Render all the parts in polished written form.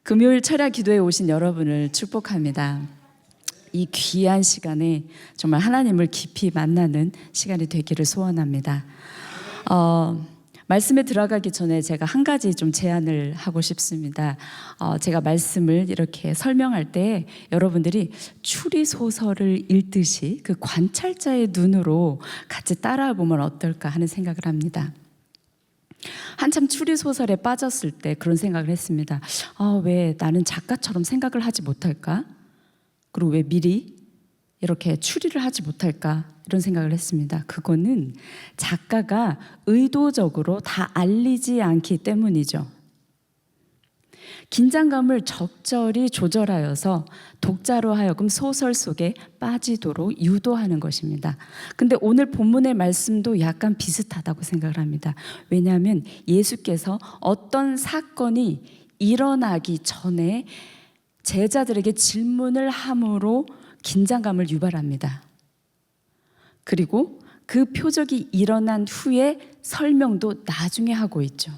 금요일 철야 기도에 오신 여러분을 축복합니다. 이 귀한 시간에 정말 하나님을 깊이 만나는 시간이 되기를 소원합니다. 말씀에 들어가기 전에 제가 한 가지 좀 제안을 하고 싶습니다. 제가 말씀을 이렇게 설명할 때 여러분들이 추리소설을 읽듯이 그 관찰자의 눈으로 같이 따라와 보면 어떨까 하는 생각을 합니다. 한참 추리소설에 빠졌을 때 그런 생각을 했습니다. 왜 나는 작가처럼 생각을 하지 못할까? 그리고 왜 미리 이렇게 추리를 하지 못할까? 이런 생각을 했습니다. 그거는 작가가 의도적으로 다 알리지 않기 때문이죠. 긴장감을 적절히 조절하여서 독자로 하여금 소설 속에 빠지도록 유도하는 것입니다. 근데 오늘 본문의 말씀도 약간 비슷하다고 생각을 합니다. 왜냐하면 예수께서 어떤 사건이 일어나기 전에 제자들에게 질문을 함으로 긴장감을 유발합니다. 그리고 그 표적이 일어난 후에 설명도 나중에 하고 있죠.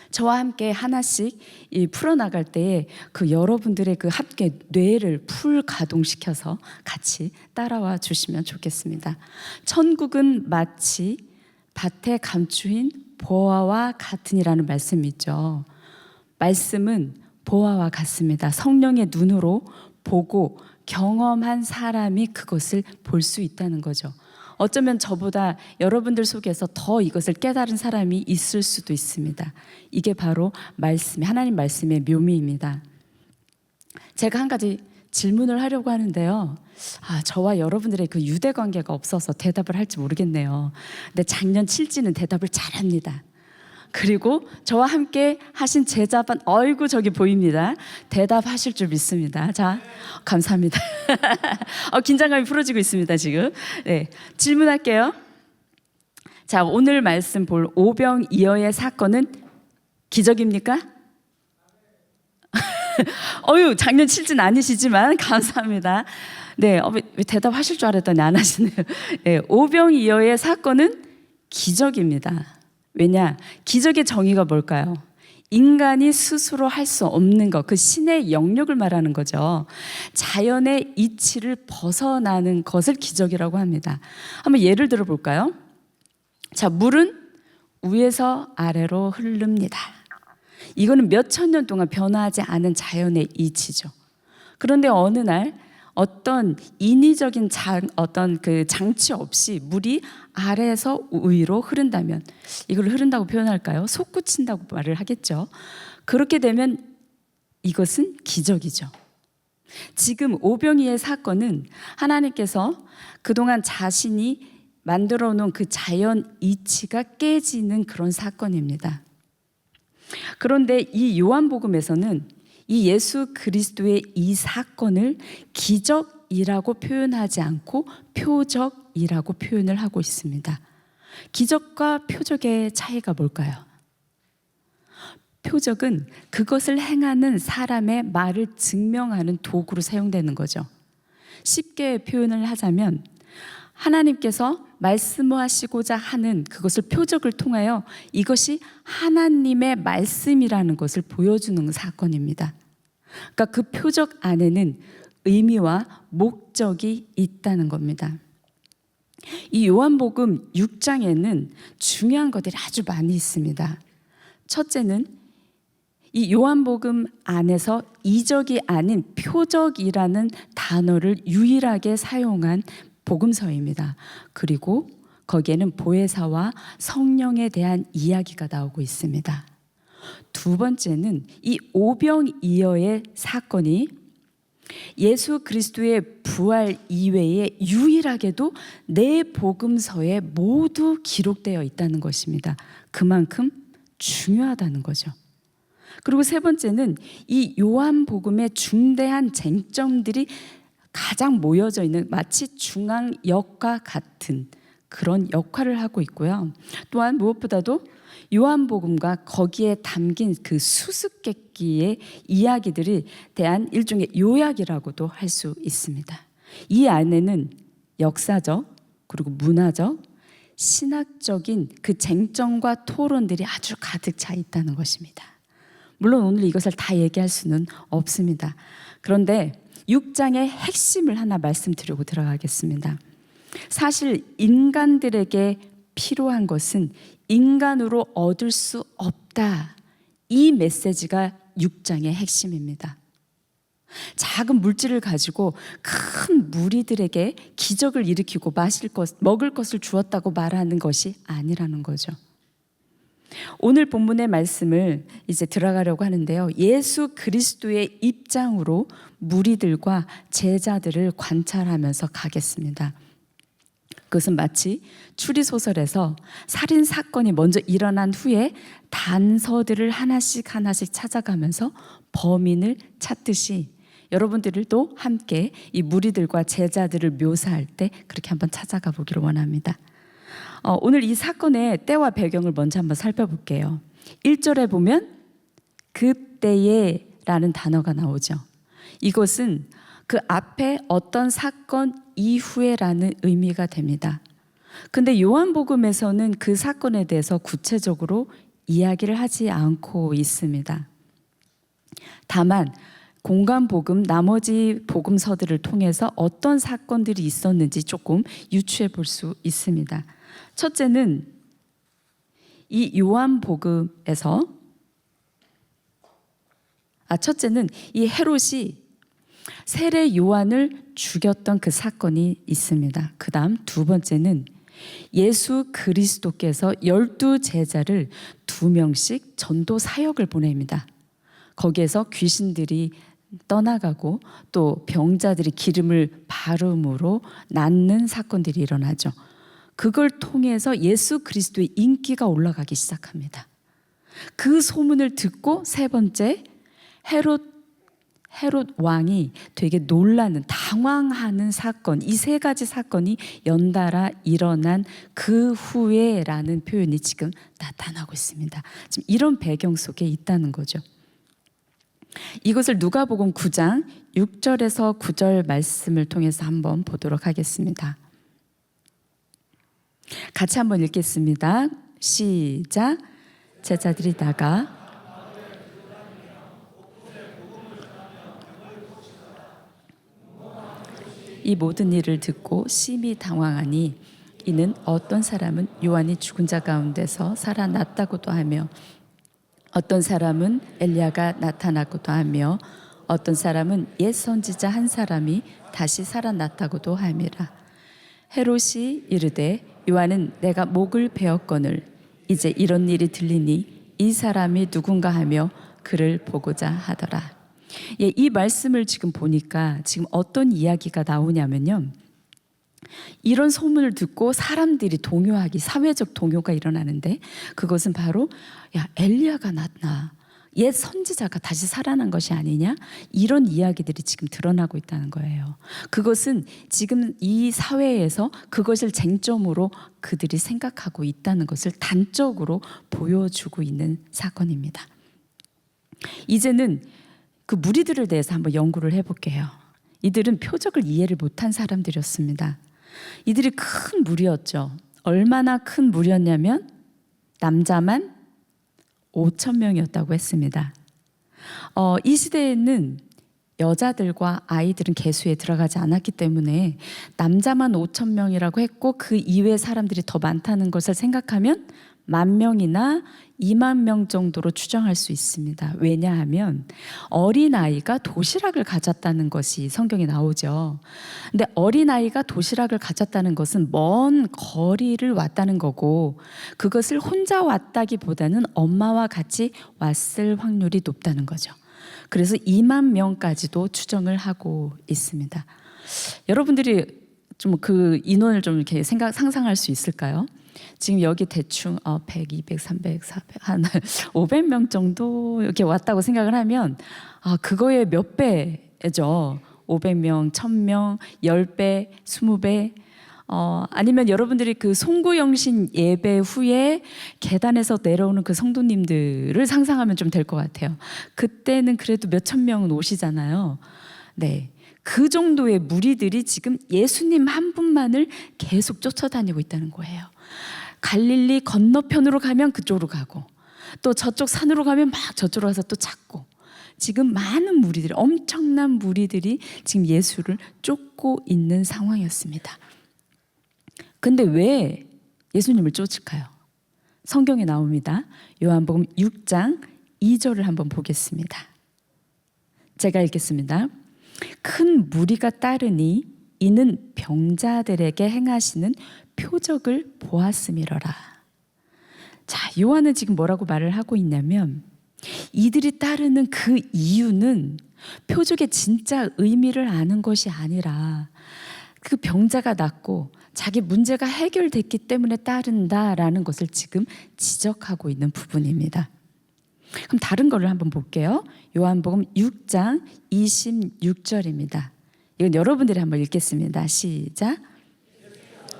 저와 함께 하나씩 풀어나갈 때에 그 여러분들의 그 함께 뇌를 풀 가동시켜서 같이 따라와 주시면 좋겠습니다. 천국은 마치 밭에 감추인 보화와 같으니라는 말씀이 있죠. 말씀은 보화와 같습니다. 성령의 눈으로 보고 경험한 사람이 그것을 볼 수 있다는 거죠. 어쩌면 저보다 여러분들 속에서 더 이것을 깨달은 사람이 있을 수도 있습니다. 이게 바로 하나님 말씀의 묘미입니다. 제가 한 가지 질문을 하려고 하는데요. 저와 여러분들의 그 유대 관계가 없어서 대답을 할지 모르겠네요. 근데 작년 칠지는 대답을 잘합니다. 그리고 저와 함께 하신 제자반, 저기 보입니다. 대답하실 줄 믿습니다. 자, 감사합니다. 긴장감이 풀어지고 있습니다, 지금. 네, 질문할게요. 자, 오늘 말씀 볼 오병이어의 사건은 기적입니까? 작년 칠진 아니시지만 감사합니다. 네, 왜 대답하실 줄 알았더니 안 하시네요. 네, 오병이어의 사건은 기적입니다. 왜냐? 기적의 정의가 뭘까요? 인간이 스스로 할 수 없는 것, 그 신의 영역을 말하는 거죠. 자연의 이치를 벗어나는 것을 기적이라고 합니다. 한번 예를 들어 볼까요? 자, 물은 위에서 아래로 흐릅니다. 이거는 몇천 년 동안 변화하지 않은 자연의 이치죠. 그런데 어느 날 어떤 인위적인 어떤 그 장치 없이 물이 아래에서 위로 흐른다면, 이걸 흐른다고 표현할까요? 솟구친다고 말을 하겠죠. 그렇게 되면 이것은 기적이죠. 지금 오병이의 사건은 하나님께서 그동안 자신이 만들어 놓은 그 자연 이치가 깨지는 그런 사건입니다. 그런데 이 요한복음에서는 이 예수 그리스도의 이 사건을 기적이라고 표현하지 않고 표적이라고 표현을 하고 있습니다. 기적과 표적의 차이가 뭘까요? 표적은 그것을 행하는 사람의 말을 증명하는 도구로 사용되는 거죠. 쉽게 표현을 하자면 하나님께서 말씀하시고자 하는 그것을 표적을 통하여 이것이 하나님의 말씀이라는 것을 보여주는 사건입니다. 그러니까 그 표적 안에는 의미와 목적이 있다는 겁니다. 이 요한복음 6장에는 중요한 것들이 아주 많이 있습니다. 첫째는 이 요한복음 안에서 이적이 아닌 표적이라는 단어를 유일하게 사용한 복음서입니다. 그리고 거기에는 보혜사와 성령에 대한 이야기가 나오고 있습니다. 두 번째는 이 오병이어의 사건이 예수 그리스도의 부활 이외에 유일하게도 네 복음서에 모두 기록되어 있다는 것입니다. 그만큼 중요하다는 거죠. 그리고 세 번째는 이 요한복음의 중대한 쟁점들이 가장 모여져 있는 마치 중앙역과 같은 그런 역할을 하고 있고요. 또한 무엇보다도 요한복음과 거기에 담긴 그 수수께끼의 이야기들이 대한 일종의 요약이라고도 할 수 있습니다. 이 안에는 역사적 그리고 문화적, 신학적인 그 쟁점과 토론들이 아주 가득 차 있다는 것입니다. 물론 오늘 이것을 다 얘기할 수는 없습니다. 그런데 6장의 핵심을 하나 말씀드리고 들어가겠습니다. 사실 인간들에게 필요한 것은 인간으로 얻을 수 없다. 이 메시지가 6장의 핵심입니다. 작은 물질을 가지고 큰 무리들에게 기적을 일으키고 먹을 것을 주었다고 말하는 것이 아니라는 거죠. 오늘 본문의 말씀을 이제 들어가려고 하는데요. 예수 그리스도의 입장으로 무리들과 제자들을 관찰하면서 가겠습니다. 그것은 마치 추리소설에서 살인 사건이 먼저 일어난 후에 단서들을 하나씩 찾아가면서 범인을 찾듯이 여러분들도 함께 이 무리들과 제자들을 묘사할 때 그렇게 한번 찾아가 보기를 원합니다. 오늘 이 사건의 때와 배경을 먼저 한번 살펴볼게요. 1절에 보면 그때에 라는 단어가 나오죠. 이것은 그 앞에 어떤 사건 이후에 라는 의미가 됩니다. 근데 요한복음에서는 그 사건에 대해서 구체적으로 이야기를 하지 않고 있습니다. 다만 공간복음, 나머지 복음서들을 통해서 어떤 사건들이 있었는지 조금 유추해 볼 수 있습니다. 첫째는 이 요한복음에서 첫째는 이 헤롯이 세례 요한을 죽였던 그 사건이 있습니다. 그 다음 두 번째는 예수 그리스도께서 12 제자를 2명씩 전도 사역을 보냅니다. 거기에서 귀신들이 떠나가고 또 병자들이 기름을 바름으로 낫는 사건들이 일어나죠. 그걸 통해서 예수 그리스도의 인기가 올라가기 시작합니다. 그 소문을 듣고 세 번째 헤롯 왕이 되게 놀라는 당황하는 사건, 이 세 가지 사건이 연달아 일어난 그 후에라는 표현이 지금 나타나고 있습니다. 지금 이런 배경 속에 있다는 거죠. 이것을 누가복음 9장 6절에서 9절 말씀을 통해서 한번 보도록 하겠습니다. 같이 한번 읽겠습니다. 시작. 제자들이 나가 이 모든 일을 듣고 심히 당황하니 이는 어떤 사람은 요한이 죽은 자 가운데서 살아났다고도 하며 어떤 사람은 엘리야가 나타났고도 하며 어떤 사람은 옛 선지자 한 사람이 다시 살아났다고도 함이라. 헤롯이 이르되 요한은 내가 목을 베었거늘 이제 이런 일이 들리니 이 사람이 누군가 하며 그를 보고자 하더라. 이 말씀을 지금 보니까 지금 어떤 이야기가 나오냐면요. 이런 소문을 듣고 사람들이 동요하기, 사회적 동요가 일어나는데 그것은 바로 엘리야가 났나, 옛 선지자가 다시 살아난 것이 아니냐, 이런 이야기들이 지금 드러나고 있다는 거예요. 그것은 지금 이 사회에서 그것을 쟁점으로 그들이 생각하고 있다는 것을 단적으로 보여주고 있는 사건입니다. 이제는 그 무리들에 대해서 한번 연구를 해볼게요. 이들은 표적을 이해를 못한 사람들이었습니다. 이들이 큰 무리였죠. 얼마나 큰 무리였냐면 남자만 5,000명이었다고 했습니다. 이 시대에는 여자들과 아이들은 계수에 들어가지 않았기 때문에 남자만 5,000명이라고 했고 그 이외의 사람들이 더 많다는 것을 생각하면 10,000명이나 20,000명 정도로 추정할 수 있습니다. 왜냐하면 어린아이가 도시락을 가졌다는 것이 성경에 나오죠. 근데 어린아이가 도시락을 가졌다는 것은 먼 거리를 왔다는 거고 그것을 혼자 왔다기보다는 엄마와 같이 왔을 확률이 높다는 거죠. 그래서 20,000명까지도 추정을 하고 있습니다. 여러분들이 좀 그 인원을 좀 이렇게 상상할 수 있을까요? 지금 여기 대충 100, 200, 300, 400, 한 500명 정도 이렇게 왔다고 생각을 하면 그거의 몇 배죠. 500명, 1,000명, 10배, 20배. 아니면 여러분들이 그 송구영신 예배 후에 계단에서 내려오는 그 성도님들을 상상하면 좀 될 것 같아요. 그때는 그래도 몇천 명은 오시잖아요. 네. 그 정도의 무리들이 지금 예수님 한 분만을 계속 쫓아다니고 있다는 거예요. 갈릴리 건너편으로 가면 그쪽으로 가고 또 저쪽 산으로 가면 막 저쪽으로 가서 또 찾고, 지금 많은 무리들이, 엄청난 무리들이 지금 예수를 쫓고 있는 상황이었습니다. 근데 왜 예수님을 쫓을까요? 성경에 나옵니다. 요한복음 6장 2절을 한번 보겠습니다. 제가 읽겠습니다. 큰 무리가 따르니 이는 병자들에게 행하시는 표적을 보았음이러라. 자, 요한은 지금 뭐라고 말을 하고 있냐면, 이들이 따르는 그 이유는 표적의 진짜 의미를 아는 것이 아니라 그 병자가 낫고 자기 문제가 해결됐기 때문에 따른다라는 것을 지금 지적하고 있는 부분입니다. 그럼 다른 거를 한번 볼게요. 요한복음 6장 26절입니다. 이건 여러분들이 한번 읽겠습니다. 시작.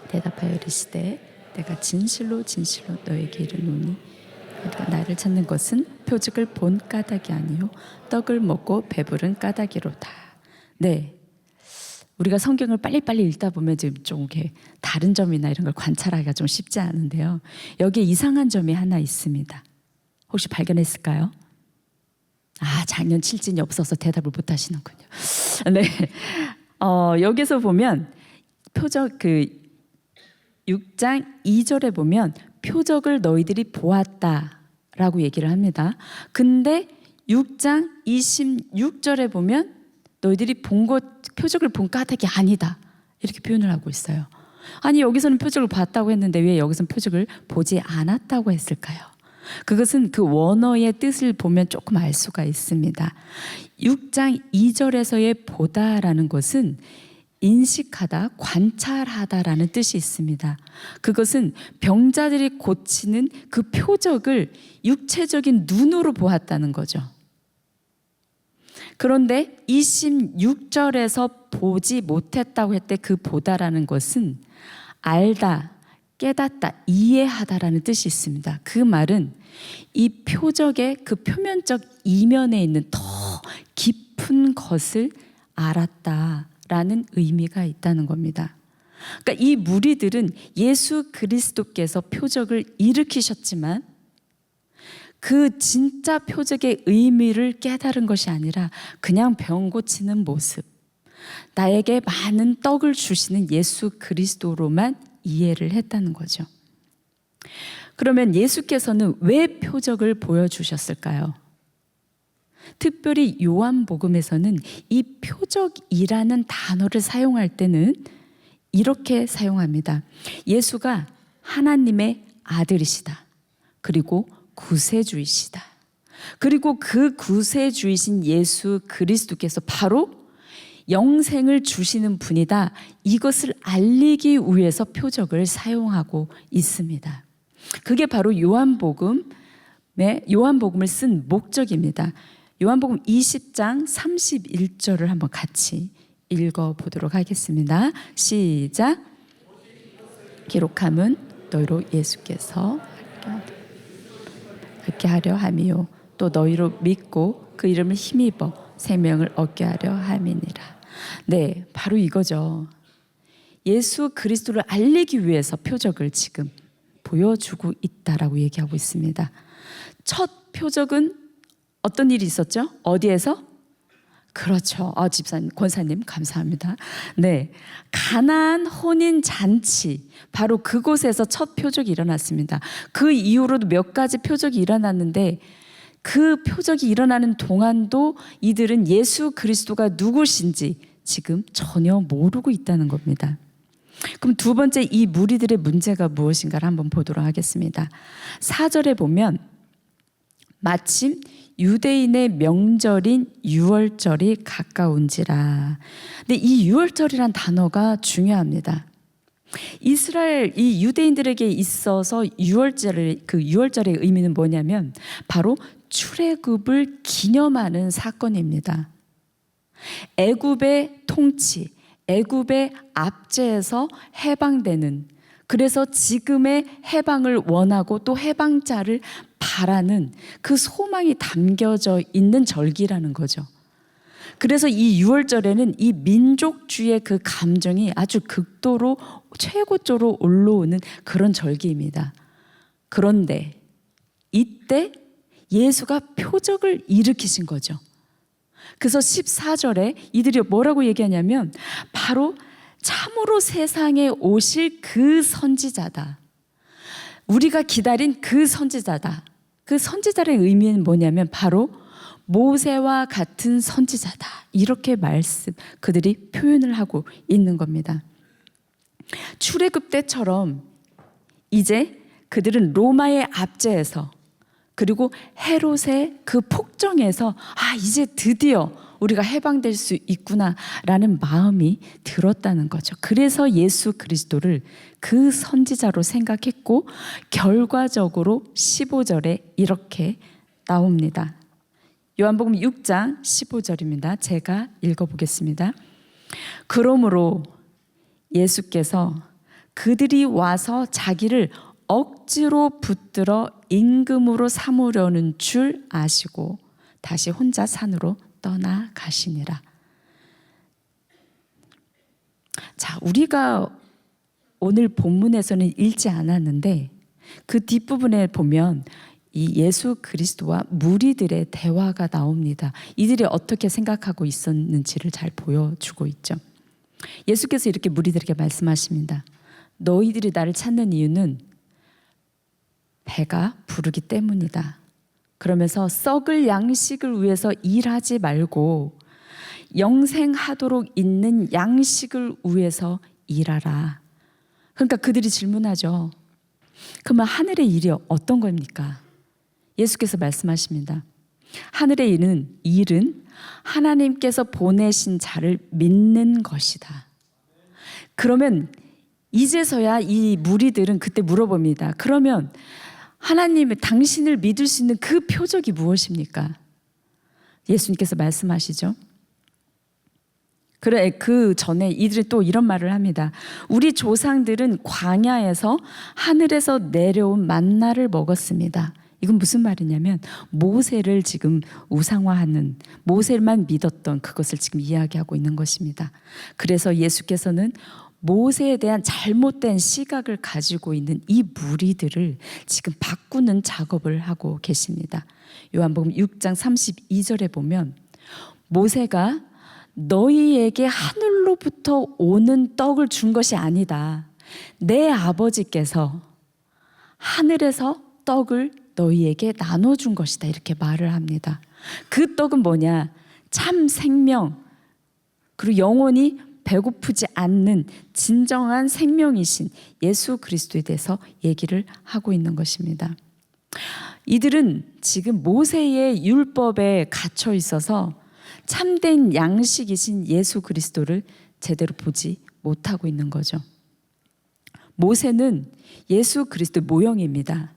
대답하여 이르시되 내가 진실로 진실로 너에게 이르노니 나를 찾는 것은 표적을 본 까닭이 아니요 떡을 먹고 배부른 까닭이로다. 네, 우리가 성경을 빨리빨리 읽다 보면 지금 좀 이렇게 다른 점이나 이런 걸 관찰하기가 좀 쉽지 않은데요, 여기에 이상한 점이 하나 있습니다. 혹시 발견했을까요? 작년 칠진이 없어서 대답을 못 하시는군요. 네, 여기서 보면 표적 6장 2절에 보면 표적을 너희들이 보았다라고 얘기를 합니다. 근데 6장 26절에 보면 너희들이 표적을 본 까닭이 아니다 이렇게 표현을 하고 있어요. 아니, 여기서는 표적을 봤다고 했는데 왜 여기서는 표적을 보지 않았다고 했을까요? 그것은 그 원어의 뜻을 보면 조금 알 수가 있습니다. 6장 2절에서의 보다라는 것은 인식하다, 관찰하다라는 뜻이 있습니다. 그것은 병자들이 고치는 그 표적을 육체적인 눈으로 보았다는 거죠. 그런데 26절에서 보지 못했다고 했을 때 그 보다라는 것은 알다, 깨닫다, 이해하다라는 뜻이 있습니다. 그 말은 이 표적의 그 표면적 이면에 있는 더 깊은 것을 알았다라는 의미가 있다는 겁니다. 그러니까 이 무리들은 예수 그리스도께서 표적을 일으키셨지만 그 진짜 표적의 의미를 깨달은 것이 아니라 그냥 병 고치는 모습, 나에게 많은 떡을 주시는 예수 그리스도로만 이해를 했다는 거죠. 그러면 예수께서는 왜 표적을 보여주셨을까요? 특별히 요한복음에서는 이 표적이라는 단어를 사용할 때는 이렇게 사용합니다. 예수가 하나님의 아들이시다. 그리고 구세주이시다. 그리고 그 구세주이신 예수 그리스도께서 바로 영생을 주시는 분이다. 이것을 알리기 위해서 표적을 사용하고 있습니다. 그게 바로 요한복음을 쓴 목적입니다. 요한복음 20장 31절을 한번 같이 읽어보도록 하겠습니다. 시작. 기록함은 너희로 예수께서 얻게 하려 함이요 또 너희로 믿고 그 이름을 힘입어 생명을 얻게 하려 함이니라. 네, 바로 이거죠. 예수 그리스도를 알리기 위해서 표적을 지금 보여주고 있다라고 얘기하고 있습니다. 첫 표적은 어떤 일이 있었죠? 어디에서? 그렇죠. 집사님, 권사님 감사합니다. 네, 가나안 혼인 잔치, 바로 그곳에서 첫 표적이 일어났습니다. 그 이후로도 몇 가지 표적이 일어났는데 그 표적이 일어나는 동안도 이들은 예수 그리스도가 누구신지 지금 전혀 모르고 있다는 겁니다. 그럼 두 번째, 이 무리들의 문제가 무엇인가를 한번 보도록 하겠습니다. 4절에 보면 마침 유대인의 명절인 유월절이 가까운지라. 근데 이 유월절이란 단어가 중요합니다. 이스라엘 이 유대인들에게 있어서 유월절의 의미는 뭐냐면 바로 출애굽을 기념하는 사건입니다. 애굽의 통치, 애굽의 압제에서 해방되는, 그래서 지금의 해방을 원하고 또 해방자를 바라는 그 소망이 담겨져 있는 절기라는 거죠. 그래서 이 유월절에는 이 민족주의 그 감정이 아주 극도로 최고조로 올라오는 그런 절기입니다. 그런데 이때 예수가 표적을 일으키신 거죠. 그래서 14절에 이들이 뭐라고 얘기하냐면 바로 참으로 세상에 오실 그 선지자다. 우리가 기다린 그 선지자다. 그 선지자의 의미는 뭐냐면 바로 모세와 같은 선지자다. 이렇게 그들이 표현을 하고 있는 겁니다. 출애굽 때처럼 이제 그들은 로마의 압제에서 그리고 헤롯의 그 폭정에서 이제 드디어 우리가 해방될 수 있구나라는 마음이 들었다는 거죠. 그래서 예수 그리스도를 그 선지자로 생각했고 결과적으로 15절에 이렇게 나옵니다. 요한복음 6장 15절입니다. 제가 읽어보겠습니다. 그러므로 예수께서 그들이 와서 자기를 억지로 붙들어 임금으로 삼으려는 줄 아시고 다시 혼자 산으로 떠나가시니라. 자, 우리가 오늘 본문에서는 읽지 않았는데 그 뒷부분에 보면 이 예수 그리스도와 무리들의 대화가 나옵니다. 이들이 어떻게 생각하고 있었는지를 잘 보여주고 있죠. 예수께서 이렇게 무리들에게 말씀하십니다. 너희들이 나를 찾는 이유는 배가 부르기 때문이다. 그러면서 썩을 양식을 위해서 일하지 말고 영생하도록 있는 양식을 위해서 일하라. 그러니까 그들이 질문하죠. 그러면 하늘의 일이 어떤 겁니까? 예수께서 말씀하십니다. 하늘의 일은 하나님께서 보내신 자를 믿는 것이다. 그러면 이제서야 이 무리들은 그때 물어봅니다. 그러면 하나님, 당신을 믿을 수 있는 그 표적이 무엇입니까? 예수님께서 말씀하시죠. 그래, 그 전에 이들이 또 이런 말을 합니다. 우리 조상들은 광야에서 하늘에서 내려온 만나를 먹었습니다. 이건 무슨 말이냐면 모세를 지금 우상화하는, 모세만 믿었던 그것을 지금 이야기하고 있는 것입니다. 그래서 예수께서는 모세에 대한 잘못된 시각을 가지고 있는 이 무리들을 지금 바꾸는 작업을 하고 계십니다. 요한복음 6장 32절에 보면 모세가 너희에게 하늘로부터 오는 떡을 준 것이 아니다. 내 아버지께서 하늘에서 떡을 너희에게 나눠준 것이다. 이렇게 말을 합니다. 그 떡은 뭐냐? 참 생명, 그리고 영원히 배고프지 않는 진정한 생명이신 예수 그리스도에 대해서 얘기를 하고 있는 것입니다. 이들은 지금 모세의 율법에 갇혀 있어서 참된 양식이신 예수 그리스도를 제대로 보지 못하고 있는 거죠. 모세는 예수 그리스도의 모형입니다.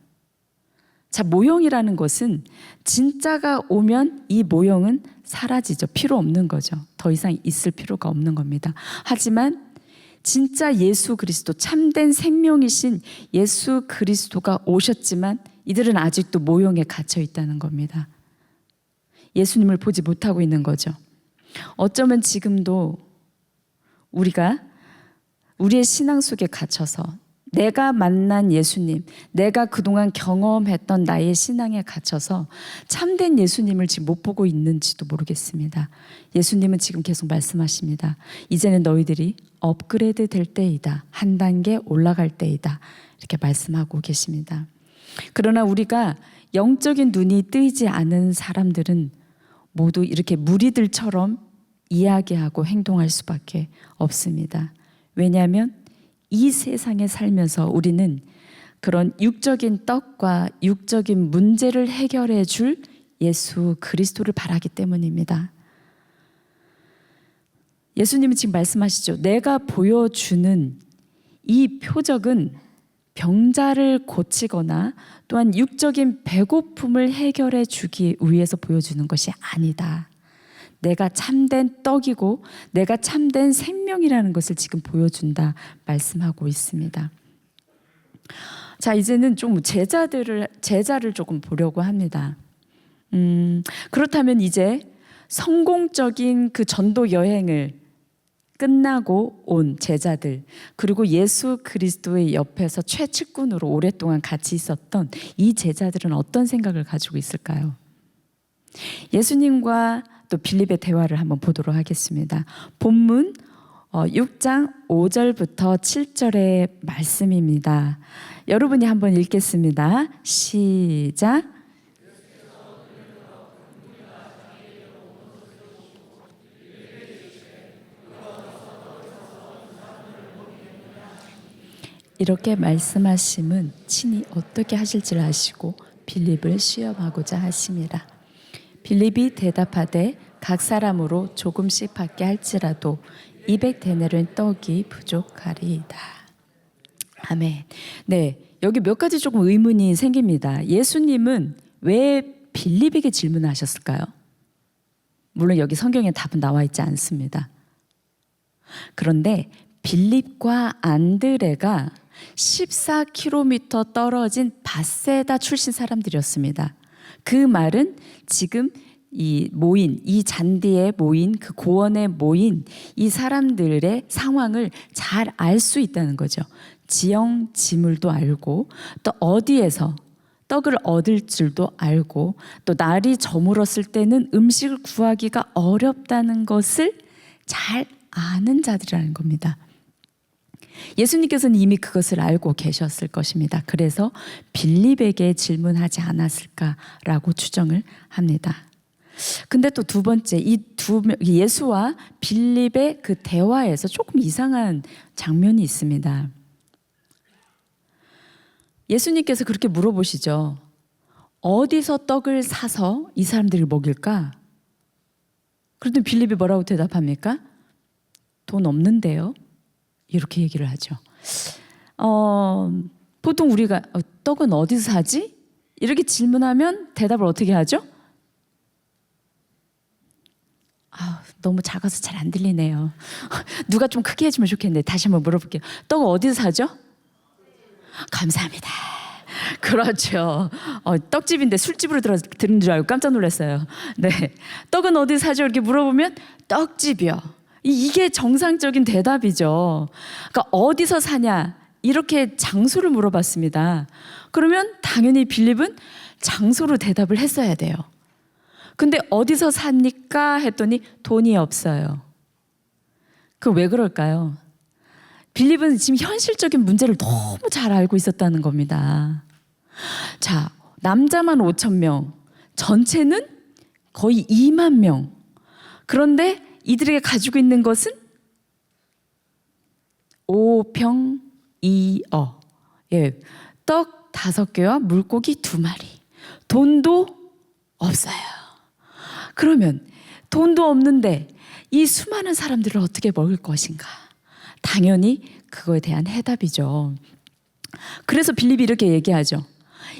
자, 모형이라는 것은 진짜가 오면 이 모형은 사라지죠. 필요 없는 거죠. 더 이상 있을 필요가 없는 겁니다. 하지만 진짜 예수 그리스도, 참된 생명이신 예수 그리스도가 오셨지만 이들은 아직도 모형에 갇혀 있다는 겁니다. 예수님을 보지 못하고 있는 거죠. 어쩌면 지금도 우리가 우리의 신앙 속에 갇혀서 내가 만난 예수님, 내가 그동안 경험했던 나의 신앙에 갇혀서 참된 예수님을 지금 못 보고 있는지도 모르겠습니다. 예수님은 지금 계속 말씀하십니다. 이제는 너희들이 업그레이드 될 때이다. 한 단계 올라갈 때이다. 이렇게 말씀하고 계십니다. 그러나 우리가 영적인 눈이 뜨이지 않은 사람들은 모두 이렇게 무리들처럼 이야기하고 행동할 수밖에 없습니다. 왜냐하면 이 세상에 살면서 우리는 그런 육적인 떡과 육적인 문제를 해결해 줄 예수 그리스도를 바라기 때문입니다. 예수님은 지금 말씀하시죠. 내가 보여주는 이 표적은 병자를 고치거나 또한 육적인 배고픔을 해결해 주기 위해서 보여주는 것이 아니다. 내가 참된 떡이고 내가 참된 생명이라는 것을 지금 보여준다 말씀하고 있습니다. 자, 이제는 좀 제자를 조금 보려고 합니다. 그렇다면 이제 성공적인 그 전도 여행을 끝나고 온 제자들, 그리고 예수 그리스도의 옆에서 최측근으로 오랫동안 같이 있었던 이 제자들은 어떤 생각을 가지고 있을까요? 예수님과 또 빌립의 대화를 한번 보도록 하겠습니다. 본문 6장 5절부터 7절의 말씀입니다. 여러분이 한번 읽겠습니다. 시작. 이렇게 말씀하심은 친히 어떻게 하실지를 아시고 빌립을 시험하고자 하심이라. 빌립이 대답하되 각 사람으로 조금씩 받게 할지라도 200데나리온 떡이 부족하리이다. 아멘. 네, 여기 몇 가지 조금 의문이 생깁니다. 예수님은 왜 빌립에게 질문하셨을까요? 물론 여기 성경에 답은 나와 있지 않습니다. 그런데 빌립과 안드레가 14km 떨어진 밧세다 출신 사람들이었습니다. 그 말은 지금 이 잔디에 모인 그 고원에 모인 이 사람들의 상황을 잘 알 수 있다는 거죠. 지형 지물도 알고 또 어디에서 떡을 얻을 줄도 알고 또 날이 저물었을 때는 음식을 구하기가 어렵다는 것을 잘 아는 자들이라는 겁니다. 예수님께서는 이미 그것을 알고 계셨을 것입니다. 그래서 빌립에게 질문하지 않았을까라고 추정을 합니다. 근데 또 두 번째, 예수와 빌립의 그 대화에서 조금 이상한 장면이 있습니다. 예수님께서 그렇게 물어보시죠. 어디서 떡을 사서 이 사람들을 먹일까? 그랬더니 빌립이 뭐라고 대답합니까? 돈 없는데요. 이렇게 얘기를 하죠. 보통 우리가 떡은 어디서 사지? 이렇게 질문하면 대답을 어떻게 하죠? 너무 작아서 잘 안 들리네요. 누가 좀 크게 해주면 좋겠는데 다시 한번 물어볼게요. 떡은 어디서 사죠? 감사합니다. 그렇죠. 떡집인데 술집으로 들은 줄 알고 깜짝 놀랐어요. 네, 떡은 어디서 사죠? 이렇게 물어보면 떡집이요. 이게 정상적인 대답이죠. 그러니까 어디서 사냐 이렇게 장소를 물어봤습니다. 그러면 당연히 빌립은 장소로 대답을 했어야 돼요. 근데 어디서 삽니까? 했더니 돈이 없어요. 그 왜 그럴까요? 빌립은 지금 현실적인 문제를 너무 잘 알고 있었다는 겁니다. 자, 남자만 5,000명, 전체는 거의 2만 명. 그런데 이들에게 가지고 있는 것은 5평 2어. 예, 떡 5개와 물고기 2마리. 돈도 없어요. 그러면 돈도 없는데 이 수많은 사람들을 어떻게 먹을 것인가? 당연히 그거에 대한 해답이죠. 그래서 빌립이 이렇게 얘기하죠.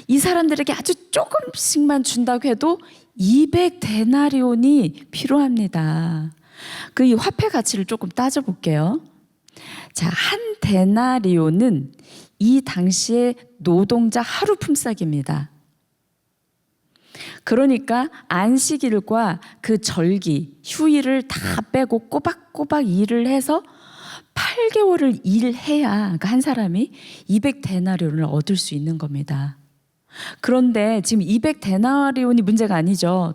이 사람들에게 아주 조금씩만 준다고 해도 200데나리온이 필요합니다. 그 이 화폐 가치를 조금 따져볼게요. 자, 한 데나리온은 이 당시의 노동자 하루 품삯입니다. 그러니까 안식일과 그 절기, 휴일을 다 빼고 꼬박꼬박 일을 해서 8개월을 일해야 그러니까 한 사람이 200데나리온을 얻을 수 있는 겁니다. 그런데 지금 200데나리온이 문제가 아니죠.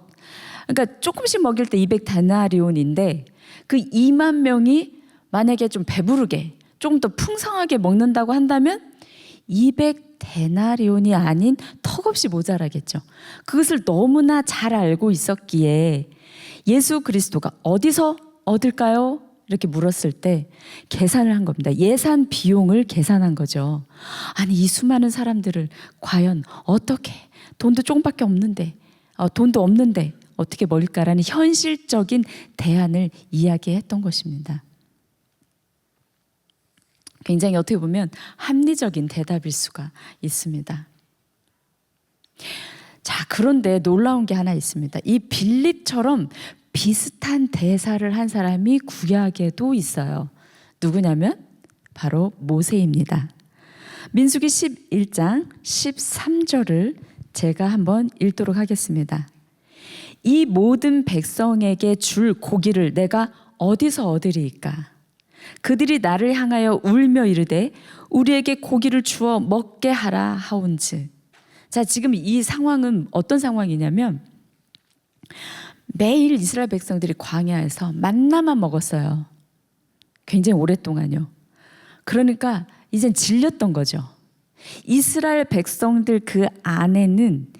그러니까 조금씩 먹일 때 200데나리온인데 그 2만 명이 만약에 좀 배부르게 조금 더 풍성하게 먹는다고 한다면 200데나리온이 아닌 턱없이 모자라겠죠. 그것을 너무나 잘 알고 있었기에 예수 그리스도가 어디서 얻을까요? 이렇게 물었을 때 계산을 한 겁니다. 예산 비용을 계산한 거죠. 아니 이 수많은 사람들을 과연 어떻게 돈도 조금밖에 없는데 돈도 없는데 어떻게 먹일까라는 현실적인 대안을 이야기했던 것입니다. 굉장히 어떻게 보면 합리적인 대답일 수가 있습니다. 자, 그런데 놀라운 게 하나 있습니다. 이 빌립처럼 비슷한 대사를 한 사람이 구약에도 있어요. 누구냐면 바로 모세입니다. 민수기 11장 13절을 제가 한번 읽도록 하겠습니다. 이 모든 백성에게 줄 고기를 내가 어디서 얻으리이까? 그들이 나를 향하여 울며 이르되 우리에게 고기를 주어 먹게 하라 하온즉. 자, 지금 이 상황은 어떤 상황이냐면 매일 이스라엘 백성들이 광야에서 만나만 먹었어요. 굉장히 오랫동안요. 그러니까 이젠 질렸던 거죠. 이스라엘 백성들 그 안에는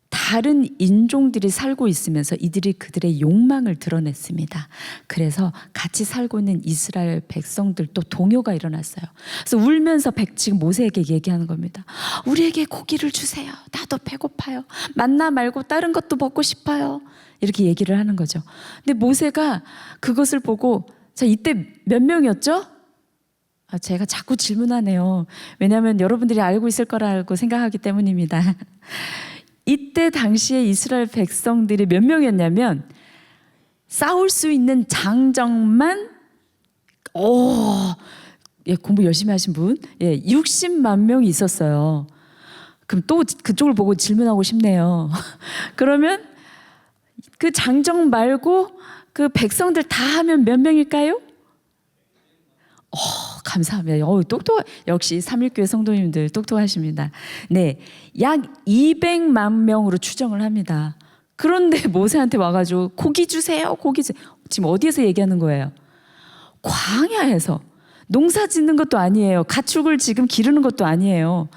다른 인종들이 살고 있으면서 이들이 그들의 욕망을 드러냈습니다. 그래서 같이 살고 있는 이스라엘 백성들도 동요가 일어났어요. 그래서 울면서 지금 모세에게 얘기하는 겁니다. 우리에게 고기를 주세요. 나도 배고파요. 만나 말고 다른 것도 먹고 싶어요. 이렇게 얘기를 하는 거죠. 근데 모세가 그것을 보고, 자, 이때 몇 명이었죠? 제가 자꾸 질문하네요. 왜냐하면 여러분들이 알고 있을 거라고 생각하기 때문입니다. 이때 당시에 이스라엘 백성들이 몇 명이었냐면 싸울 수 있는 장정만 공부 열심히 하신 분 60만 명이 있었어요. 그럼 또 그쪽을 보고 질문하고 싶네요. 그러면 그 장정 말고 그 백성들 다 하면 몇 명일까요? 감사합니다. 역시 삼일교회 성도님들 똑똑하십니다. 네, 약 200만 명으로 추정을 합니다. 그런데 모세한테 와가지고 고기 주세요, 고기 주세요. 지금 어디에서 얘기하는 거예요? 광야에서. 농사 짓는 것도 아니에요. 가축을 지금 기르는 것도 아니에요.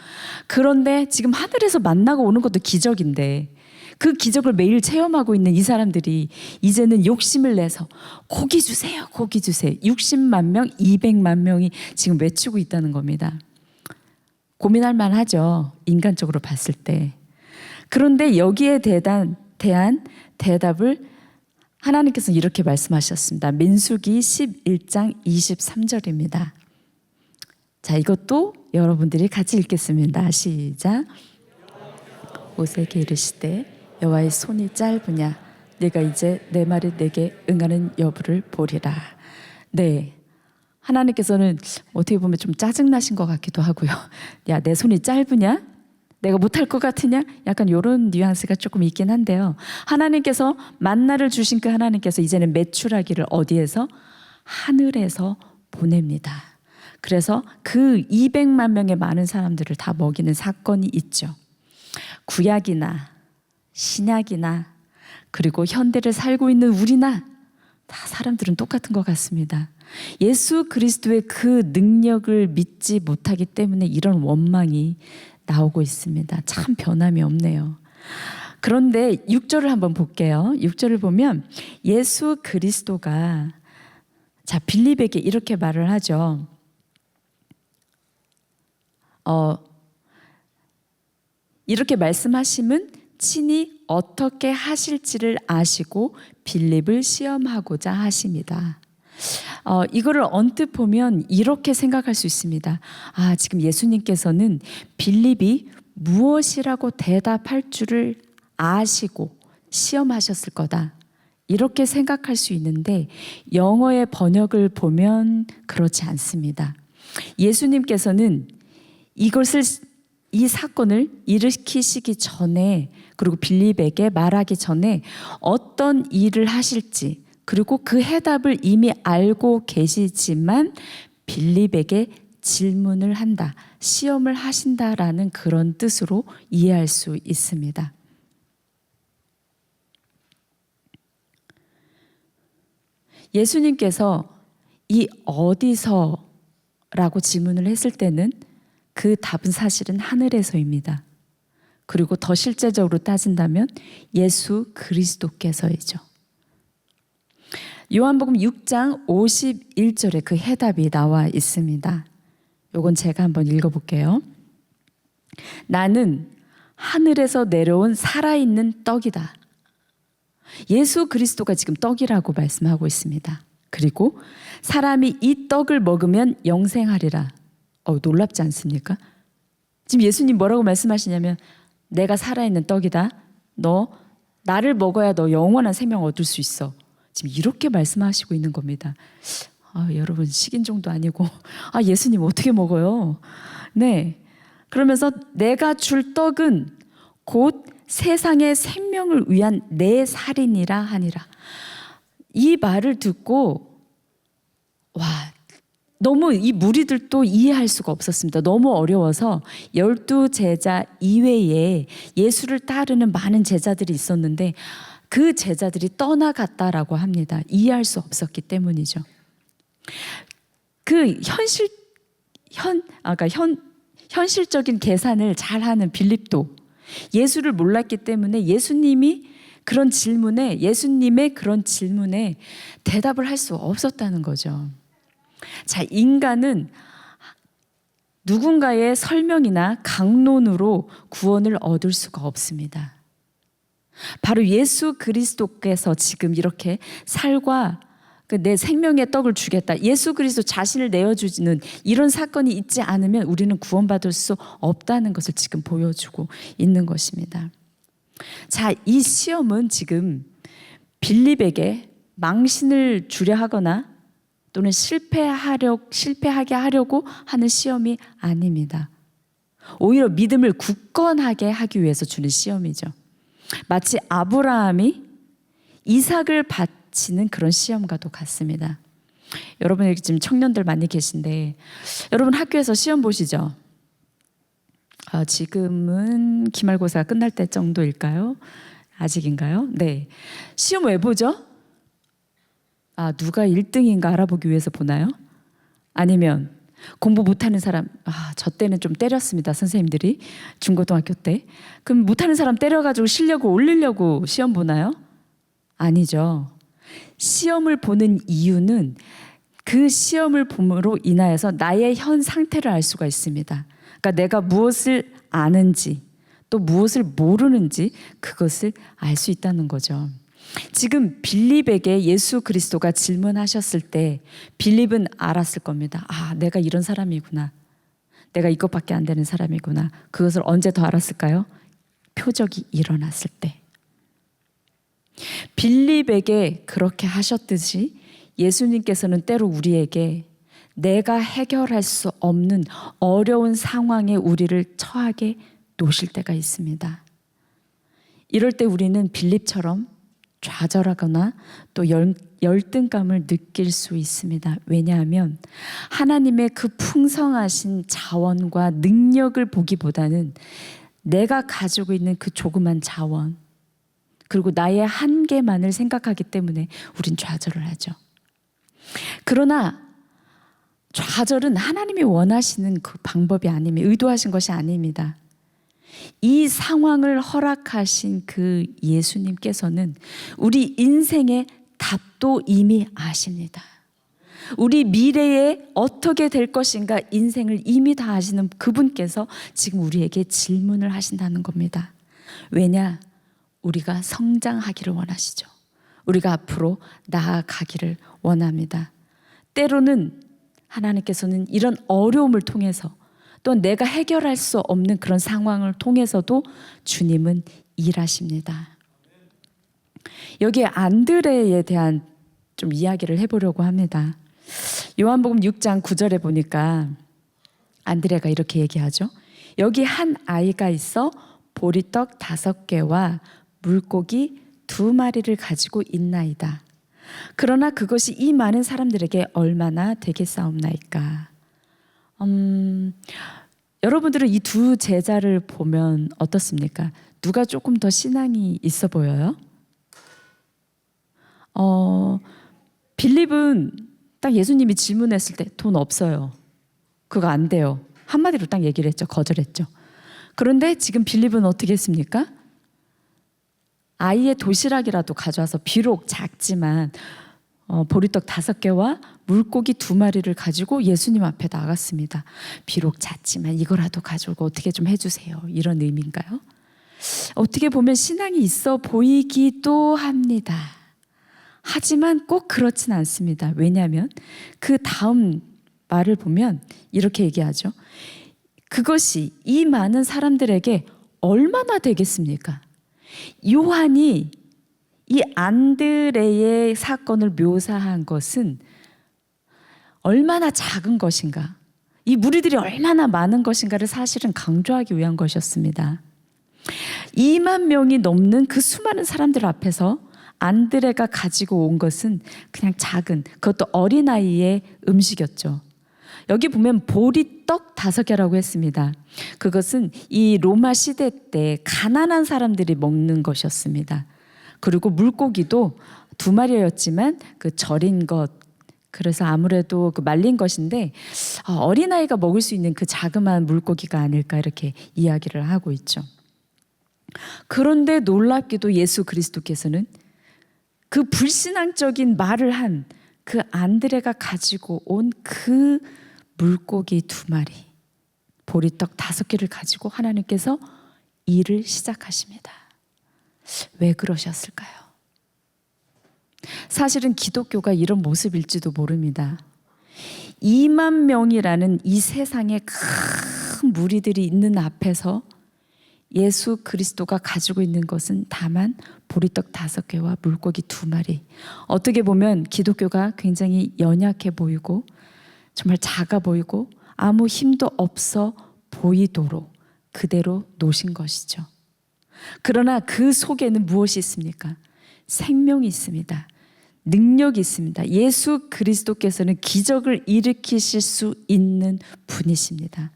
그런데 지금 하늘에서 만나고 오는 것도 기적인데 그 기적을 매일 체험하고 있는 이 사람들이 이제는 욕심을 내서 고기 주세요, 고기 주세요. 60만 명, 200만 명이 지금 외치고 있다는 겁니다. 고민할 만하죠, 인간적으로 봤을 때. 그런데 여기에 대한 대답을 하나님께서 이렇게 말씀하셨습니다. 민수기 11장 23절입니다. 자, 이것도 여러분들이 같이 읽겠습니다. 시작. 모세에게 이르시되 여호와의 손이 짧으냐 네가 이제 내 말이 내게 응하는 여부를 보리라. 네, 하나님께서는 어떻게 보면 좀 짜증나신 것 같기도 하고요. 야, 내 손이 짧으냐? 내가 못할 것 같으냐? 약간 이런 뉘앙스가 조금 있긴 한데요. 하나님께서 만나를 주신 그 하나님께서 이제는 메추라기를 어디에서? 하늘에서 보냅니다. 그래서 그 200만 명의 많은 사람들을 다 먹이는 사건이 있죠. 구약이나 신약이나 그리고 현대를 살고 있는 우리나 다 사람들은 똑같은 것 같습니다. 예수 그리스도의 그 능력을 믿지 못하기 때문에 이런 원망이 나오고 있습니다. 참 변함이 없네요. 그런데 6절을 한번 볼게요. 6절을 보면 예수 그리스도가 빌립에게 이렇게 말을 하죠. 이렇게 말씀하심은 친히 어떻게 하실지를 아시고 빌립을 시험하고자 하십니다. 이거를 언뜻 보면 이렇게 생각할 수 있습니다. 지금 예수님께서는 빌립이 무엇이라고 대답할 줄을 아시고 시험하셨을 거다, 이렇게 생각할 수 있는데 영어의 번역을 보면 그렇지 않습니다. 예수님께서는 이 사건을 일으키시기 전에, 그리고 빌립에게 말하기 전에 어떤 일을 하실지, 그리고 그 해답을 이미 알고 계시지만 빌립에게 질문을 한다, 시험을 하신다라는 그런 뜻으로 이해할 수 있습니다. 예수님께서 이 어디서라고 질문을 했을 때는 그 답은 사실은 하늘에서입니다. 그리고 더 실제적으로 따진다면 예수 그리스도께서이죠. 요한복음 6장 51절에 그 해답이 나와 있습니다. 요건 제가 한번 읽어볼게요. 나는 하늘에서 내려온 살아있는 떡이다. 예수 그리스도가 지금 떡이라고 말씀하고 있습니다. 그리고 사람이 이 떡을 먹으면 영생하리라. 놀랍지 않습니까? 지금 예수님 뭐라고 말씀하시냐면 내가 살아있는 떡이다. 너 나를 먹어야 너 영원한 생명 얻을 수 있어. 지금 이렇게 말씀하시고 있는 겁니다. 여러분 식인종도 아니고 예수님 어떻게 먹어요? 네, 그러면서 내가 줄 떡은 곧 세상의 생명을 위한 내 살이니라 하니라. 이 말을 듣고 너무 이 무리들도 이해할 수가 없었습니다. 너무 어려워서 12제자 이외에 예수를 따르는 많은 제자들이 있었는데 그 제자들이 떠나갔다라고 합니다. 이해할 수 없었기 때문이죠. 그 현실적인 계산을 잘하는 빌립도 예수를 몰랐기 때문에 예수님의 그런 질문에 대답을 할 수 없었다는 거죠. 자, 인간은 누군가의 설명이나 강론으로 구원을 얻을 수가 없습니다. 바로 예수 그리스도께서 지금 이렇게 살과 내 생명의 떡을 주겠다, 예수 그리스도 자신을 내어주는 이런 사건이 있지 않으면 우리는 구원받을 수 없다는 것을 지금 보여주고 있는 것입니다. 자, 이 시험은 지금 빌립에게 망신을 주려 하거나 또는 실패하게 하려고 하는 시험이 아닙니다. 오히려 믿음을 굳건하게 하기 위해서 주는 시험이죠. 마치 아브라함이 이삭을 바치는 그런 시험과도 같습니다. 여러분, 여기 지금 청년들 많이 계신데 여러분 학교에서 시험 보시죠? 지금은 기말고사 끝날 때 정도일까요? 아직인가요? 네. 시험 왜 보죠? 누가 1등인가 알아보기 위해서 보나요? 아니면 공부 못하는 사람, 저 때는 좀 때렸습니다, 선생님들이 중고등학교 때. 그럼 못하는 사람 때려가지고 실력을 올리려고 시험 보나요? 아니죠. 시험을 보는 이유는 그 시험을 봄으로 인하여서 나의 현 상태를 알 수가 있습니다. 그러니까 내가 무엇을 아는지 또 무엇을 모르는지 그것을 알 수 있다는 거죠. 지금 빌립에게 예수 그리스도가 질문하셨을 때 빌립은 알았을 겁니다. 내가 이런 사람이구나. 내가 이것밖에 안 되는 사람이구나. 그것을 언제 더 알았을까요? 표적이 일어났을 때. 빌립에게 그렇게 하셨듯이 예수님께서는 때로 우리에게 내가 해결할 수 없는 어려운 상황에 우리를 처하게 놓으실 때가 있습니다. 이럴 때 우리는 빌립처럼 좌절하거나 또 열등감을 느낄 수 있습니다. 왜냐하면 하나님의 그 풍성하신 자원과 능력을 보기보다는 내가 가지고 있는 그 조그만 자원 그리고 나의 한계만을 생각하기 때문에 우린 좌절을 하죠. 그러나 좌절은 하나님이 원하시는 그 방법이 아닙니다. 의도하신 것이 아닙니다. 이 상황을 허락하신 그 예수님께서는 우리 인생의 답도 이미 아십니다. 우리 미래에 어떻게 될 것인가 인생을 이미 다 아시는 그분께서 지금 우리에게 질문을 하신다는 겁니다. 왜냐? 우리가 성장하기를 원하시죠. 우리가 앞으로 나아가기를 원합니다. 때로는 하나님께서는 이런 어려움을 통해서 또 내가 해결할 수 없는 그런 상황을 통해서도 주님은 일하십니다. 여기에 안드레에 대한 좀 이야기를 해보려고 합니다. 요한복음 6장 9절에 보니까 안드레가 이렇게 얘기하죠. 여기 한 아이가 있어 보리떡 5개와 물고기 2마리를 가지고 있나이다. 그러나 그것이 이 많은 사람들에게 얼마나 되겠사옵나이까. 여러분들은 이 두 제자를 보면 어떻습니까? 누가 조금 더 신앙이 있어 보여요? 빌립은 딱 예수님이 질문했을 때 돈 없어요. 그거 안 돼요. 한마디로 딱 얘기를 했죠. 거절했죠. 그런데 지금 빌립은 어떻게 했습니까? 아이의 도시락이라도 가져와서 비록 작지만 보리떡 5개와 물고기 2마리를 가지고 예수님 앞에 나갔습니다. 비록 작지만 이거라도 가지고 어떻게 좀 해주세요. 이런 의미인가요? 어떻게 보면 신앙이 있어 보이기도 합니다. 하지만 꼭 그렇진 않습니다. 왜냐하면 그 다음 말을 보면 이렇게 얘기하죠. 그것이 이 많은 사람들에게 얼마나 되겠습니까? 요한이 이 안드레의 사건을 묘사한 것은 얼마나 작은 것인가, 이 무리들이 얼마나 많은 것인가를 사실은 강조하기 위한 것이었습니다. 2만 명이 넘는 그 수많은 사람들 앞에서 안드레가 가지고 온 것은 그냥 작은, 그것도 어린아이의 음식이었죠. 여기 보면 보리떡 5개라고 했습니다. 그것은 이 로마 시대 때 가난한 사람들이 먹는 것이었습니다. 그리고 물고기도 2마리였지만 그 절인 것, 그래서 아무래도 그 말린 것인데 어린아이가 먹을 수 있는 그 자그마한 물고기가 아닐까 이렇게 이야기를 하고 있죠. 그런데 놀랍게도 예수 그리스도께서는 그 불신앙적인 말을 한 그 안드레가 가지고 온 그 물고기 2마리, 보리떡 5개를 가지고 하나님께서 일을 시작하십니다. 왜 그러셨을까요? 사실은 기독교가 이런 모습일지도 모릅니다. 2만 명이라는 이 세상에 큰 무리들이 있는 앞에서 예수 그리스도가 가지고 있는 것은 다만 보리떡 5개와 물고기 2마리. 어떻게 보면 기독교가 굉장히 연약해 보이고 정말 작아 보이고 아무 힘도 없어 보이도록 그대로 놓으신 것이죠. 그러나 그 속에는 무엇이 있습니까? 생명이 있습니다. 능력이 있습니다. 예수 그리스도께서는 기적을 일으키실 수 있는 분이십니다.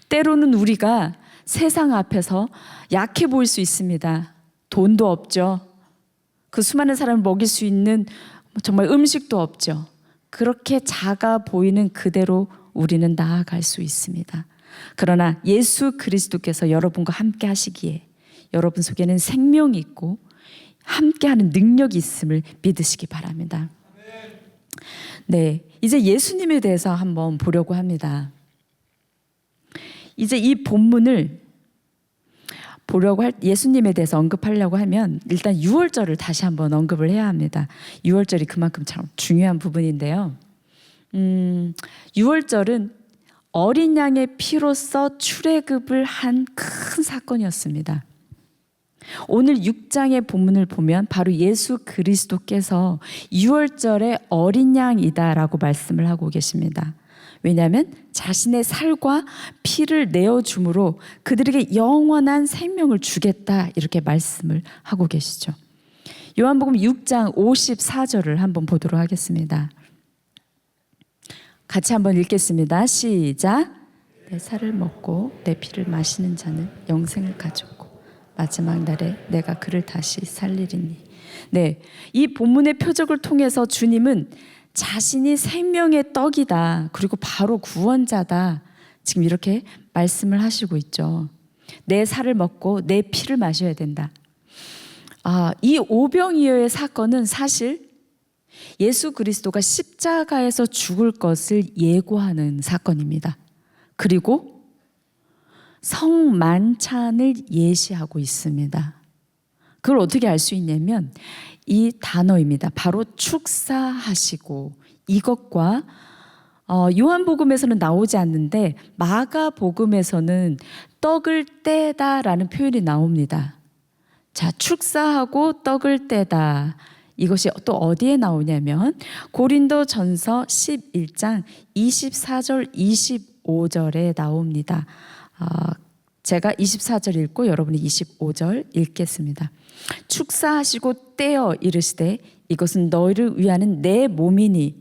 때로는 우리가 세상 앞에서 약해 보일 수 있습니다. 돈도 없죠. 그 수많은 사람을 먹일 수 있는 정말 음식도 없죠. 그렇게 작아 보이는 그대로 우리는 나아갈 수 있습니다. 그러나 예수 그리스도께서 여러분과 함께 하시기에 여러분 속에는 생명이 있고 함께하는 능력이 있음을 믿으시기 바랍니다. 네, 이제 예수님에 대해서 한번 보려고 합니다. 이제 이 본문을 보려고 예수님에 대해서 언급하려고 하면 일단 유월절을 다시 한번 언급을 해야 합니다. 유월절이 그만큼 참 중요한 부분인데요. 유월절은 어린 양의 피로써 출애굽을 한 큰 사건이었습니다. 오늘 6장의 본문을 보면 바로 예수 그리스도께서 유월절의 어린 양이다라고 말씀을 하고 계십니다. 왜냐하면 자신의 살과 피를 내어줌으로 그들에게 영원한 생명을 주겠다 이렇게 말씀을 하고 계시죠. 요한복음 6장 54절을 한번 보도록 하겠습니다. 같이 한번 읽겠습니다. 시작. 내 살을 먹고 내 피를 마시는 자는 영생을 가졌고 마지막 날에 내가 그를 다시 살리리니. 네, 이 본문의 표적을 통해서 주님은 자신이 생명의 떡이다. 그리고 바로 구원자다. 지금 이렇게 말씀을 하시고 있죠. 내 살을 먹고 내 피를 마셔야 된다. 이 오병이어의 사건은 사실 예수 그리스도가 십자가에서 죽을 것을 예고하는 사건입니다. 그리고 성만찬을 예시하고 있습니다. 그걸 어떻게 알 수 있냐면 이 단어입니다. 바로 축사하시고, 이것과 요한복음에서는 나오지 않는데 마가복음에서는 떡을 떼다라는 표현이 나옵니다. 자, 축사하고 떡을 떼다. 이것이 또 어디에 나오냐면 고린도전서 11장 24절 25절에 나옵니다. 제가 24절 읽고 여러분이 25절 읽겠습니다. 축사하시고 떼어 이르시되 이것은 너희를 위하는 내 몸이니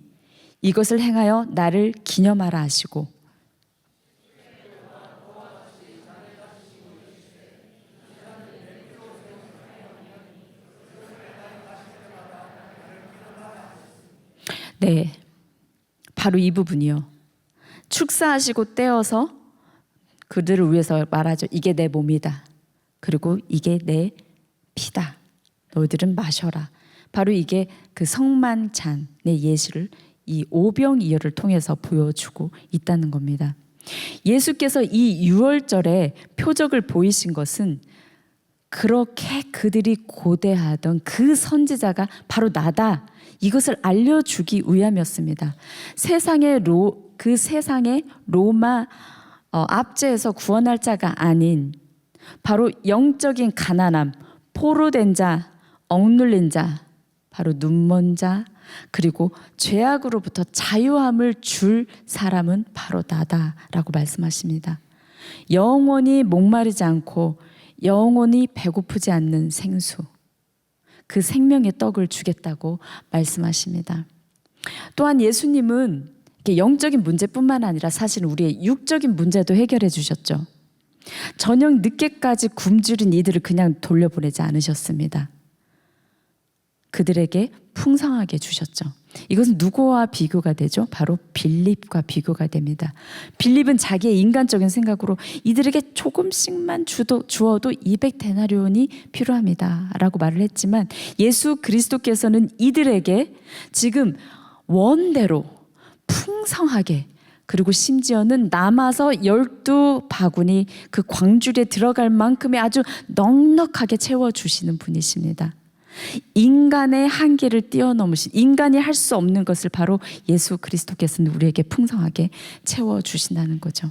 이것을 행하여 나를 기념하라 하시고. 네, 바로 이 부분이요. 축사하시고 떼어서 그들을 위해서 말하죠. 이게 내 몸이다. 그리고 이게 내 피다. 너희들은 마셔라. 바로 이게 그 성만찬의 예시를 이 오병이어를 통해서 보여주고 있다는 겁니다. 예수께서 이 유월절에 표적을 보이신 것은 그렇게 그들이 고대하던 그 선지자가 바로 나다. 이것을 알려주기 위함이었습니다. 그 세상의 로마 압제에서 구원할 자가 아닌 바로 영적인 가난함, 포로된 자, 억눌린 자, 바로 눈먼 자, 그리고 죄악으로부터 자유함을 줄 사람은 바로 나다라고 말씀하십니다. 영원히 목마르지 않고 영원히 배고프지 않는 생수, 그 생명의 떡을 주겠다고 말씀하십니다. 또한 예수님은 영적인 문제뿐만 아니라 사실은 우리의 육적인 문제도 해결해 주셨죠. 저녁 늦게까지 굶주린 이들을 그냥 돌려보내지 않으셨습니다. 그들에게 풍성하게 주셨죠. 이것은 누구와 비교가 되죠? 바로 빌립과 비교가 됩니다. 빌립은 자기의 인간적인 생각으로 이들에게 조금씩만 주어도 200데나리온이 필요합니다 라고 말을 했지만, 예수 그리스도께서는 이들에게 지금 원대로 풍성하게, 그리고 심지어는 남아서 12바구니 그 광주리에 들어갈 만큼의 아주 넉넉하게 채워주시는 분이십니다. 인간의 한계를 뛰어넘으신, 인간이 할 수 없는 것을 바로 예수 그리스도께서는 우리에게 풍성하게 채워주신다는 거죠.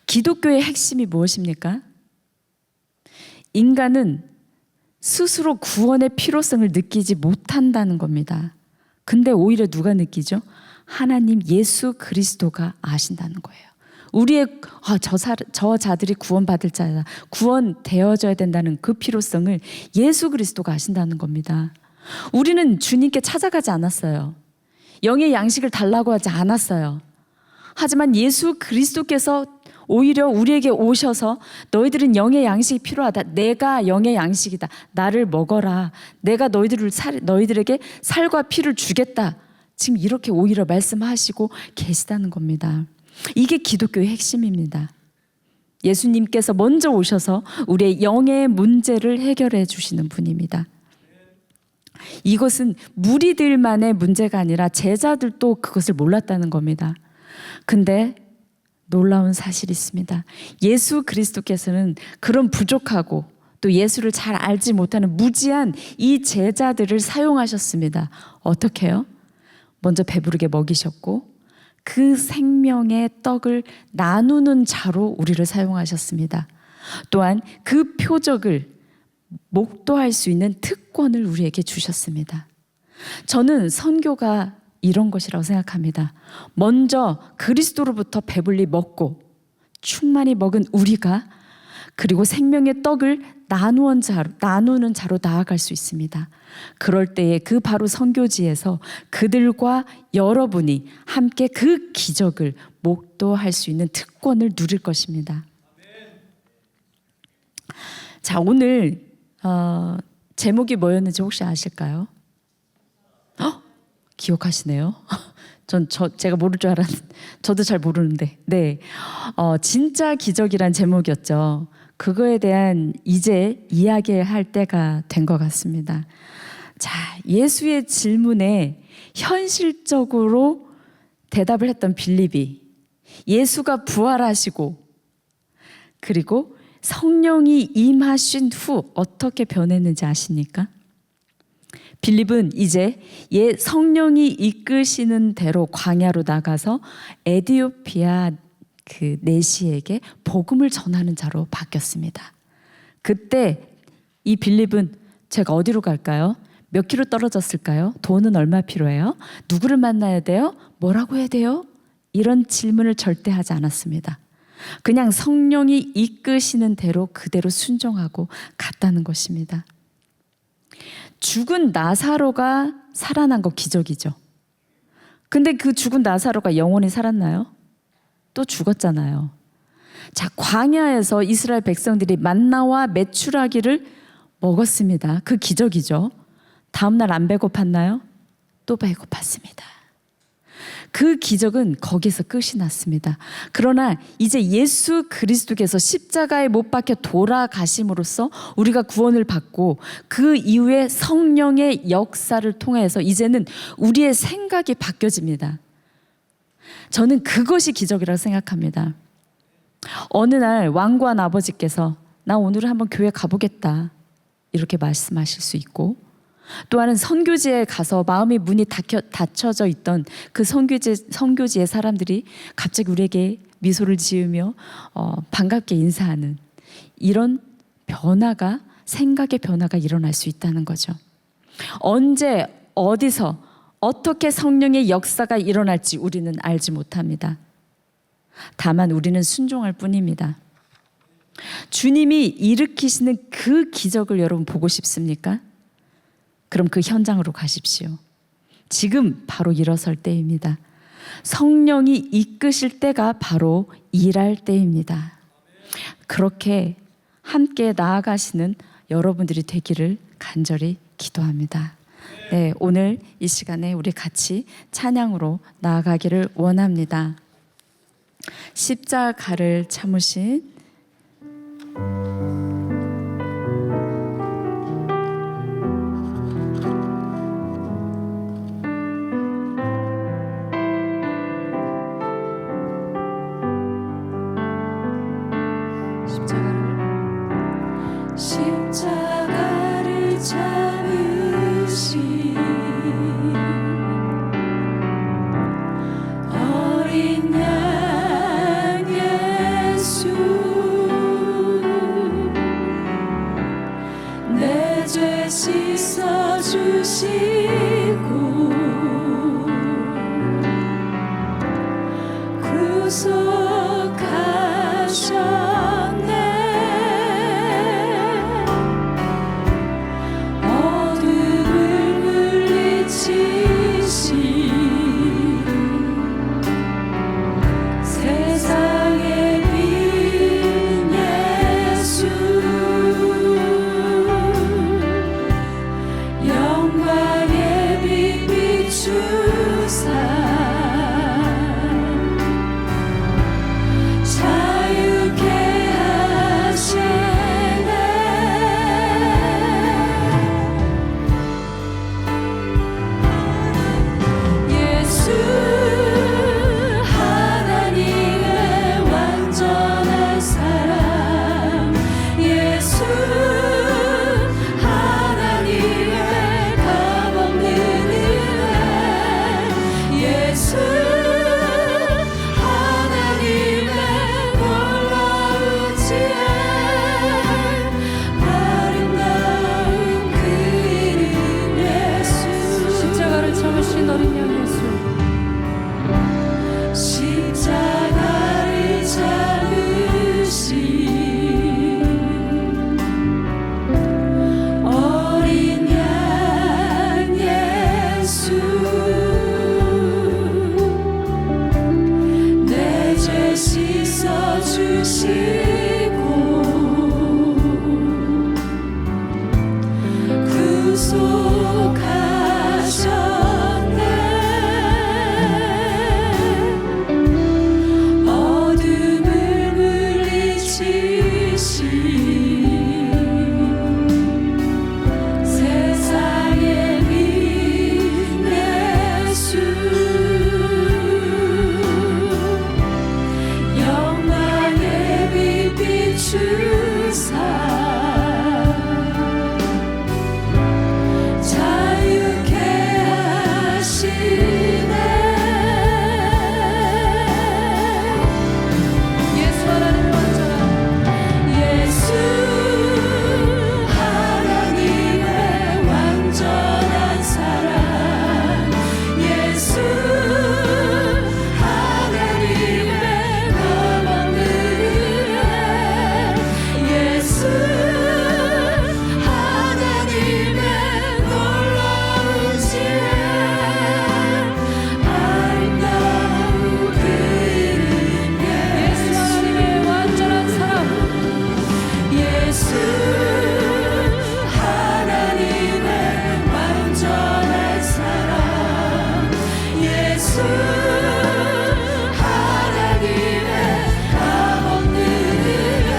기독교의 핵심이 무엇입니까? 인간은 스스로 구원의 필요성을 느끼지 못한다는 겁니다. 근데 오히려 누가 느끼죠? 하나님 예수 그리스도가 아신다는 거예요. 우리의 저 자들이 구원받을 자다, 구원되어져야 된다는 그 필요성을 예수 그리스도가 아신다는 겁니다. 우리는 주님께 찾아가지 않았어요. 영의 양식을 달라고 하지 않았어요. 하지만 예수 그리스도께서 오히려 우리에게 오셔서 너희들은 영의 양식이 필요하다, 내가 영의 양식이다, 나를 먹어라, 내가 너희들에게 살과 피를 주겠다, 지금 이렇게 오히려 말씀하시고 계시다는 겁니다. 이게 기독교의 핵심입니다. 예수님께서 먼저 오셔서 우리의 영의 문제를 해결해 주시는 분입니다. 이것은 무리들만의 문제가 아니라 제자들도 그것을 몰랐다는 겁니다. 근데 놀라운 사실이 있습니다. 예수 그리스도께서는 그런 부족하고 또 예수를 잘 알지 못하는 무지한 이 제자들을 사용하셨습니다. 어떻게 해요? 먼저 배부르게 먹이셨고 그 생명의 떡을 나누는 자로 우리를 사용하셨습니다. 또한 그 표적을 목도할 수 있는 특권을 우리에게 주셨습니다. 저는 선교가 이런 것이라고 생각합니다. 먼저 그리스도로부터 배불리 먹고 충만히 먹은 우리가 그리고 생명의 떡을 나누는 자로 나아갈 수 있습니다. 그럴 때에 그 바로 선교지에서 그들과 여러분이 함께 그 기적을 목도할 수 있는 특권을 누릴 것입니다. 자, 오늘 제목이 뭐였는지 혹시 아실까요? 기억하시네요. 제가 모를 줄 알았는데, 저도 잘 모르는데, 네, 진짜 기적이란 제목이었죠. 그거에 대한 이제 이야기할 때가 된 것 같습니다. 자, 예수의 질문에 현실적으로 대답을 했던 빌립이 예수가 부활하시고 그리고 성령이 임하신 후 어떻게 변했는지 아십니까? 빌립은 이제 성령이 이끄시는 대로 광야로 나가서 에티오피아 그 내시에게 복음을 전하는 자로 바뀌었습니다. 그때 이 빌립은 제가 어디로 갈까요? 몇 킬로 떨어졌을까요? 돈은 얼마 필요해요? 누구를 만나야 돼요? 뭐라고 해야 돼요? 이런 질문을 절대 하지 않았습니다. 그냥 성령이 이끄시는 대로 그대로 순종하고 갔다는 것입니다. 죽은 나사로가 살아난 거 기적이죠. 근데 그 죽은 나사로가 영원히 살았나요? 또 죽었잖아요. 자, 광야에서 이스라엘 백성들이 만나와 메추라기를 먹었습니다. 그 기적이죠. 다음날 안 배고팠나요? 또 배고팠습니다. 그 기적은 거기서 끝이 났습니다. 그러나 이제 예수 그리스도께서 십자가에 못 박혀 돌아가심으로써 우리가 구원을 받고 그 이후에 성령의 역사를 통해서 이제는 우리의 생각이 바뀌어집니다. 저는 그것이 기적이라고 생각합니다. 어느 날 완고한 아버지께서 나 오늘 한번 교회 가보겠다 이렇게 말씀하실 수 있고, 또 하나는 선교지에 가서 마음의 문이 닫혀져 있던 그 선교지의 사람들이 갑자기 우리에게 미소를 지으며 반갑게 인사하는 이런 변화가, 생각의 변화가 일어날 수 있다는 거죠. 언제 어디서 어떻게 성령의 역사가 일어날지 우리는 알지 못합니다. 다만 우리는 순종할 뿐입니다. 주님이 일으키시는 그 기적을 여러분 보고 싶습니까? 그럼 그 현장으로 가십시오. 지금 바로 일어설 때입니다. 성령이 이끄실 때가 바로 일할 때입니다. 그렇게 함께 나아가시는 여러분들이 되기를 간절히 기도합니다. 네, 오늘 이 시간에 우리 같이 찬양으로 나아가기를 원합니다. 십자가를 참으신 십자가를 참으신 어린 양 예수, 내 죄 씻어주시고 구속하셨네. 세상의 빛 예수, 영광의 빛 비추사 자유케 하시네. 예수 하나님의 완전한 사랑, 예수 하나님의 값없는 은혜, 예수 하나님의 놀라운 지혜, 아름다운 그 이름 예수. 십자가를 참으신 어린 양 예수, 십자가를 참으신 어린 양 예수, 내 죄 씻어주시고 구속하셨네. 어둠을 물리치신 세상의 빛 예수, 영광의 빛 비추사 자유케 하시네. 예수 하나님의 완전한, 예수 하나님의 완전한 사랑, 예수 하나님의 값없는 은혜, 예수 하나님의 놀라운 지혜, 아름다운 그 이름 예수 하나님의 완전한 사랑, 예수 하나님의 완전한 사랑, 예수 하나님의 값없는 은혜,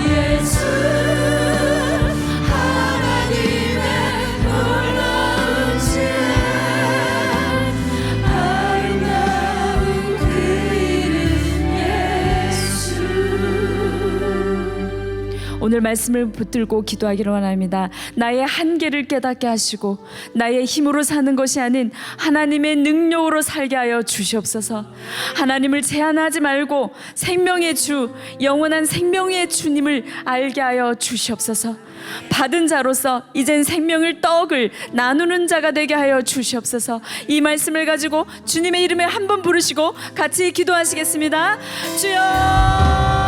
예수 하나님의 놀라운 지혜, 아름다운 그 이름 예수. 오늘 말씀을 붙들고 기도하기를 원합니다. 나의 한계를 깨닫게 하시고 나의 힘으로 사는 것이 아닌 하나님의 능력으로 살게 하여 주시옵소서. 하나님을 제한하지 말고 생명의 주, 영원한 생명의 주님을 알게 하여 주시옵소서. 받은 자로서 이젠 생명을 떡을 나누는 자가 되게 하여 주시옵소서. 이 말씀을 가지고 주님의 이름에 한번 부르시고 같이 기도하시겠습니다. 주여